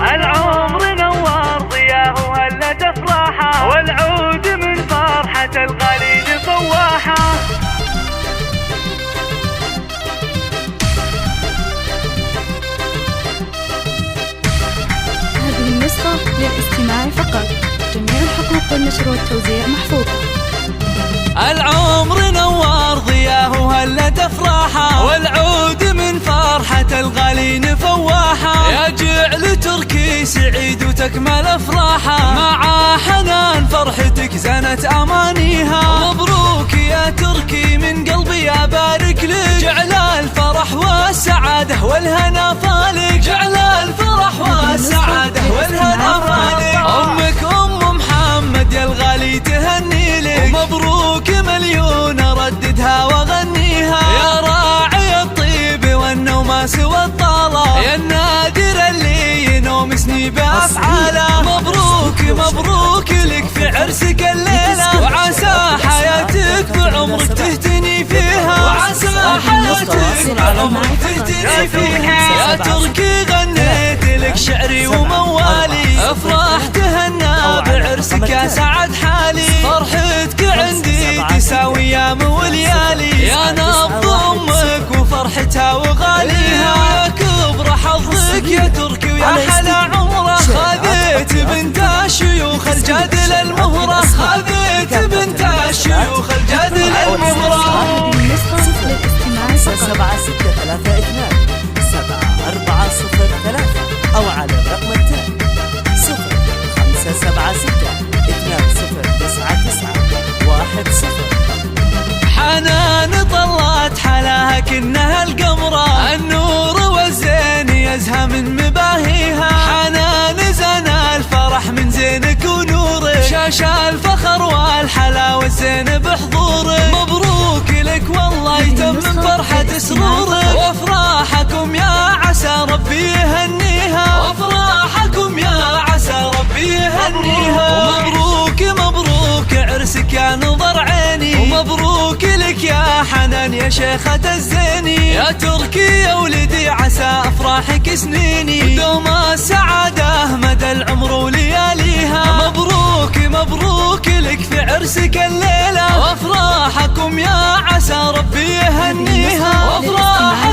العمر نوار ضياه وهلت افراحه، والعود من فرحة الغالين فواحه. هذه النسخة للاستماع فقط، جميع الحقوق والنشر والتوزيع محفوظة. العمر نوار ضياه وهلت افراحه، والعود من فرحة الغالين فواحه. يا جعل تركي سعيد وتكمل افراحه، مع حنان فرحتك زنت امانيها. مبروك يا تركي من قلبي ابارك لك، جعل الفرح والسعادة والهنا فالك، جعل الفرح والسعادة والهنا فالك. امك ام محمد يا الغالي تهني لك، ومبروك مليون ارددها واغنيها. يا راعي الطيب والنوماس والطالة، يا النادر اللي ينومسني بافعاله. مبروك مبروك لك في عرسك الليله، وعسى حياتك بعمرك تهتني فيها، وعسى حياتك بعمرك تهتني فيها. يا تركي غنيت لك شعري وموالي، افراح تهنى بعرسك يا سعد حالي. فرحتك عندي تساوي ايام وليالي، يا نبض امك وفرحتها وغاليها. يا كبر حظك يا تركي ويا حلا عمره، خذيت بنت الشيوخ الجادل المهره، خذيت بنت الشيوخ الجادل المهره. هذه النسخة للاستماع فقط. 7632 7403 أو على الرقم التالي 0576 2099 10. حنان طلت حلاها كنها القمرة، النور والزين يزهى من مباهيها. حنان زنا الفرح من زينك ونورك، شاش الفخر والحلا والزين بحضورك. مبروك لك والله يتمم فرحة سرورك، وافراحكم يا عسى ربي يهنيها، وافراحكم يا عسى ربي يهنيها. ومبروك مبروك عرسك يا نظر عيني، ومبروك لك يا حنان يا شيخة الزيني. يا تركي يا ولدي عسى افراحك سنيني، ودوم السعادة مدى العمر ولياليها. مبروك مبروك لك في عرسك الليلة، وافراحكم يا عسى ربي يهنيها، وافراح